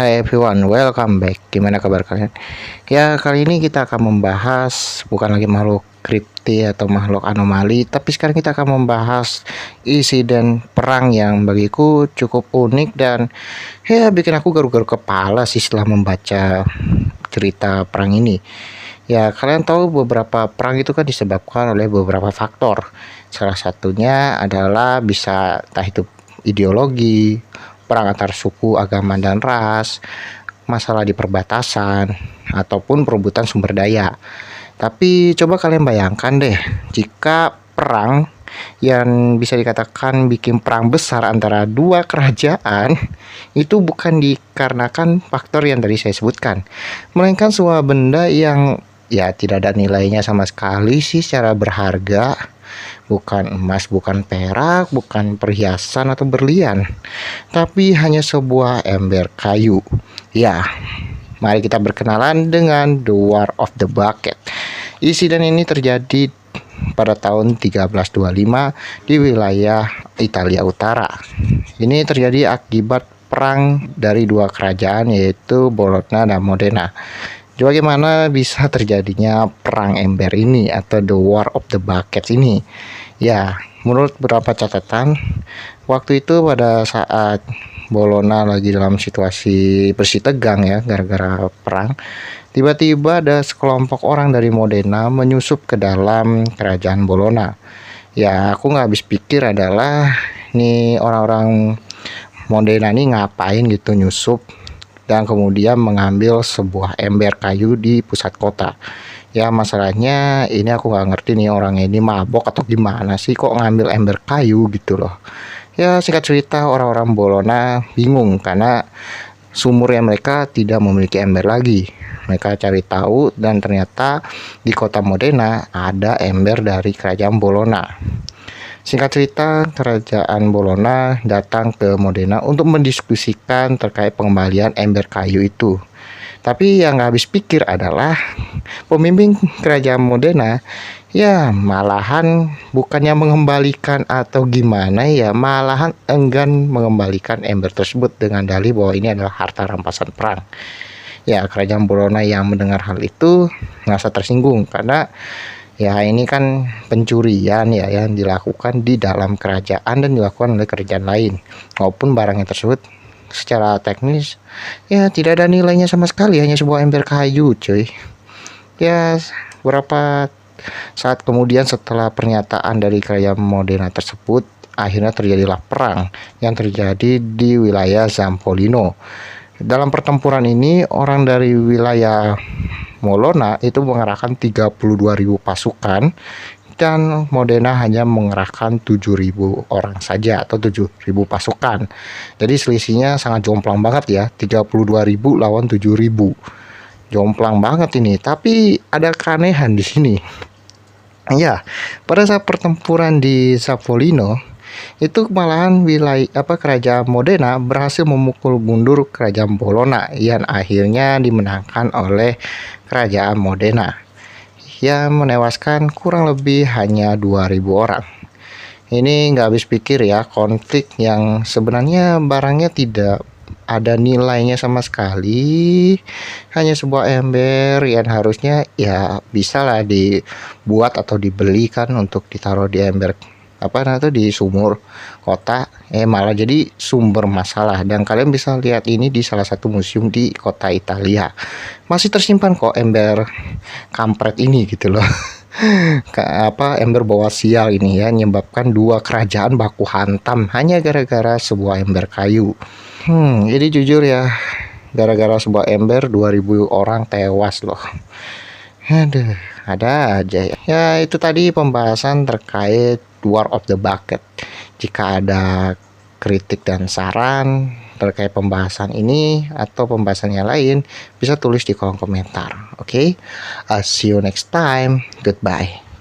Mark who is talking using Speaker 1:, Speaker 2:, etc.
Speaker 1: Hai everyone, welcome back. Gimana kabar kalian? Ya, kali ini kita akan membahas bukan lagi makhluk kripti atau makhluk anomali, tapi sekarang kita akan membahas insiden perang yang bagiku cukup unik dan ya bikin aku garu-garu kepala sih setelah membaca cerita perang ini. Ya, kalian tahu beberapa perang itu kan disebabkan oleh beberapa faktor. Salah satunya adalah bisa entah itu ideologi, perang antar suku, agama, dan ras, masalah di perbatasan, ataupun perebutan sumber daya. Tapi coba kalian bayangkan deh, jika perang yang bisa dikatakan bikin perang besar antara dua kerajaan itu bukan dikarenakan faktor yang tadi saya sebutkan, melainkan sebuah benda yang ya tidak ada nilainya sama sekali sih secara berharga. Bukan emas, bukan perak, bukan perhiasan atau berlian, tapi hanya sebuah ember kayu. Ya, mari kita berkenalan dengan The War of the Bucket. Insiden ini terjadi pada tahun 1325 di wilayah Italia Utara. Ini terjadi akibat perang dari dua kerajaan yaitu Bologna dan Modena. Bagaimana bisa terjadinya perang ember ini atau The War of the Bucket ini? Ya, menurut beberapa catatan, waktu itu pada saat Bologna lagi dalam situasi bersih tegang ya gara-gara perang, tiba-tiba ada sekelompok orang dari Modena menyusup ke dalam kerajaan Bologna. Ya, aku nggak habis pikir adalah nih orang-orang Modena nih ngapain gitu nyusup dan kemudian mengambil sebuah ember kayu di pusat kota. Ya, masalahnya ini aku nggak ngerti nih orang ini mabok atau gimana sih kok ngambil ember kayu gitu loh. Ya, singkat cerita orang-orang Bologna bingung karena sumurnya mereka tidak memiliki ember lagi. Mereka cari tahu dan ternyata di kota Modena ada ember dari kerajaan Bologna. Singkat cerita, kerajaan Bologna datang ke Modena untuk mendiskusikan terkait pengembalian ember kayu itu. Tapi yang nggak habis pikir adalah pemimpin kerajaan Modena ya malahan bukannya mengembalikan atau gimana ya, malahan enggan mengembalikan ember tersebut dengan dalih bahwa ini adalah harta rampasan perang. Ya, kerajaan Bologna yang mendengar hal itu merasa tersinggung karena ya ini kan pencurian ya yang dilakukan di dalam kerajaan dan dilakukan oleh kerajaan lain, maupun barangnya tersebut secara teknis ya tidak ada nilainya sama sekali, hanya sebuah ember kayu cuy. Ya, beberapa saat kemudian setelah pernyataan dari kerajaan Modena tersebut, akhirnya terjadilah perang yang terjadi di wilayah Zampolino. Dalam pertempuran ini orang dari wilayah Bologna itu mengerahkan 32.000 pasukan dan Modena hanya mengerahkan 7.000 orang saja atau 7.000 pasukan. Jadi selisihnya sangat jomplang banget ya, 32.000 lawan 7.000. Jomplang banget ini, tapi ada keanehan di sini. Ya, pada saat pertempuran di Zampolino itu malahan kerajaan Modena berhasil memukul mundur kerajaan Bologna yang akhirnya dimenangkan oleh kerajaan Modena yang menewaskan kurang lebih hanya 2.000 orang. Ini nggak habis pikir ya, konflik yang sebenarnya barangnya tidak ada nilainya sama sekali, hanya sebuah ember yang harusnya ya bisa lah dibuat atau dibelikan untuk ditaruh di ember di sumur kota, malah jadi sumber masalah. Dan kalian bisa lihat ini di salah satu museum di kota Italia, masih tersimpan kok ember kampret ini gitu loh. Ember bawa sial ini ya, menyebabkan dua kerajaan baku hantam hanya gara-gara sebuah ember kayu. Ini jujur ya, gara-gara sebuah ember 2.000 orang tewas loh. Aduh, ada aja ya. Ya, itu tadi pembahasan terkait War of the Bucket. Jika ada kritik dan saran terkait pembahasan ini atau pembahasan yang lain, bisa tulis di kolom komentar. Oke, see you next time. Goodbye.